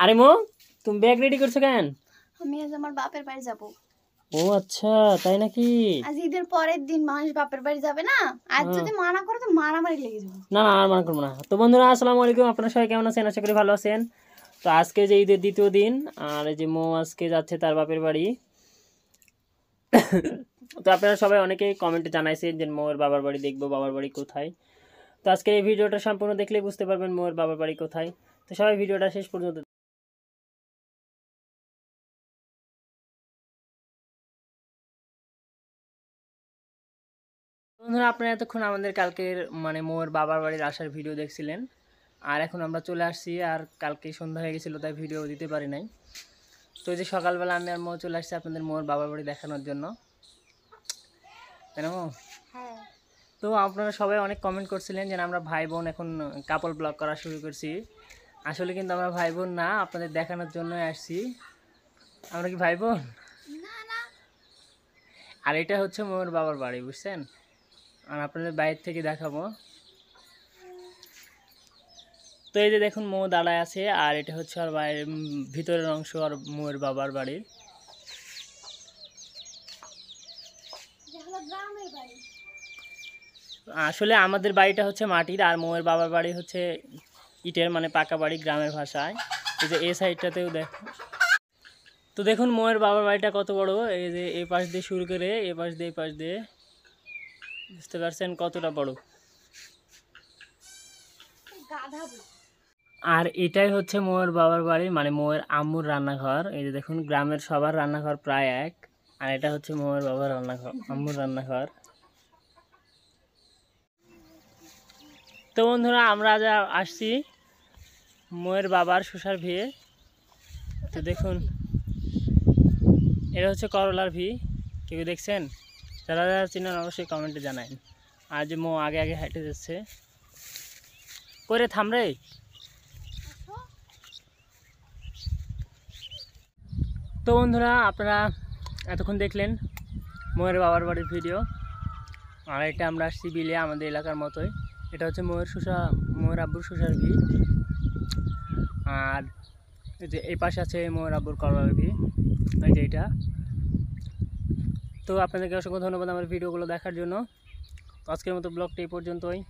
আরে মো, তুমি bag ready করছো কেন? আমি আজ আমার বাপের বাড়ি যাব। ও আচ্ছা, তাই নাকি? আজ ঈদের পরের দিন মানুষ বাপের বাড়ি যাবে না, আজ যদি মানা করে তো মারামারি লেগে যাবে। না না, আর মানা করবো না। তো বন্ধুরা, আসসালামু আলাইকুম। আপনারা সবাই কেমন আছেন? আশা করি ভালো আছেন। তো আজকে যে ঈদের দ্বিতীয় দিন, আর এই যে মো আজকে যাচ্ছে তার বাপের বাড়ি। তো আপনারা সবাই অনেকে কমেন্টে জানাইছেন যে মোর বাবার বাড়ি দেখবো, বাবার বাড়ি কোথায়। তো আজকে এই ভিডিওটা সম্পূর্ণ দেখলেই বুঝতে পারবেন মোর বাবার বাড়ি কোথায়। তো সবাই ভিডিওটা শেষ পর্যন্ত। বন্ধুরা, আপনারা এতক্ষণ আমাদের কালকের মানে মোর বাবার বাড়ির আসার ভিডিও দেখছিলেন, আর এখন আমরা চলে আসছি। আর কালকে সন্ধ্যা হয়ে গেছিলো, তাই ভিডিও দিতে পারি নাই। তো এই যে সকালবেলা আমি আর মো চলে আসছি আপনাদের মোর বাবার বাড়ি দেখানোর জন্য, তাই না মো? হ্যাঁ। তো আপনারা সবাই অনেক কমেন্ট করছিলেন যে আমরা ভাই বোন এখন কাপল ব্লগ করা শুরু করছি। আসলে কিন্তু আমরা ভাই বোন না, আপনাদের দেখানোর জন্য আসছি। আমরা কি ভাই বোন? না না। আর এটা হচ্ছে মোর বাবার বাড়ি, বুঝছেন? আর আপনাদের বাইরে থেকে দেখাবো। তো এই যে দেখুন মো দাঁড়ায় আছে, আর এটা হচ্ছে আর বাইরের ভিতরের অংশ আর মোর বাবার বাড়ির। আসলে আমাদের বাড়িটা হচ্ছে মাটির, আর মোয়ের বাবার বাড়ি হচ্ছে ইটের, মানে পাকা বাড়ি গ্রামের ভাষায়। এই যে এই সাইডটাতেও দেখো। তো দেখুন মোয়ের বাবার বাড়িটা কত বড়। এই যে এই পাশ দিয়ে শুরু করে এই পাশ দিয়ে এই পাশ দিয়ে, বুঝতে পারছেন কতটা বড়। আর এটাই হচ্ছে মোয়ের বাবার বাড়ি, মানে মোয়ের আম্মুর রান্নাঘর। এই যে দেখুন গ্রামের সবার রান্নাঘর প্রায় এক, আর এটা হচ্ছে মোয়ের বাবার রান্নাঘর, আম্মুর রান্নাঘর। তো বন্ধুরা, আমরা যা আসছি মোয়ের বাবার শ্বশুর ভিয়ে। তো দেখুন এটা হচ্ছে করলার ভি। কেউ দেখছেন? যারা যারা চিনেন অবশ্যই কমেন্টে জানায়। আর যে মো আগে আগে হেঁটে যাচ্ছে, করে থামরে। তো বন্ধুরা, আপনারা এতক্ষণ দেখলেন মোয়ের বাবার বাড়ির ভিডিও। আর এটা আমরা আসছি বিলে, আমাদের এলাকার মতোই। এটা হচ্ছে মোয়ের আব্বুর শ্বশুর ভি। আর এই যে এই পাশে আছে মোয়ের আব্বুর করলার ভি, এই যে এটা। তো আপনাদেরকে অসংখ্য ধন্যবাদ আমার ভিডিওগুলো দেখার জন্য। তো আজকের মতো ব্লগটা এই পর্যন্তই।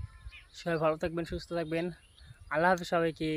সবাই ভালো থাকবেন, সুস্থ থাকবেন। আল্লাহ হাফেজ সবাইকে।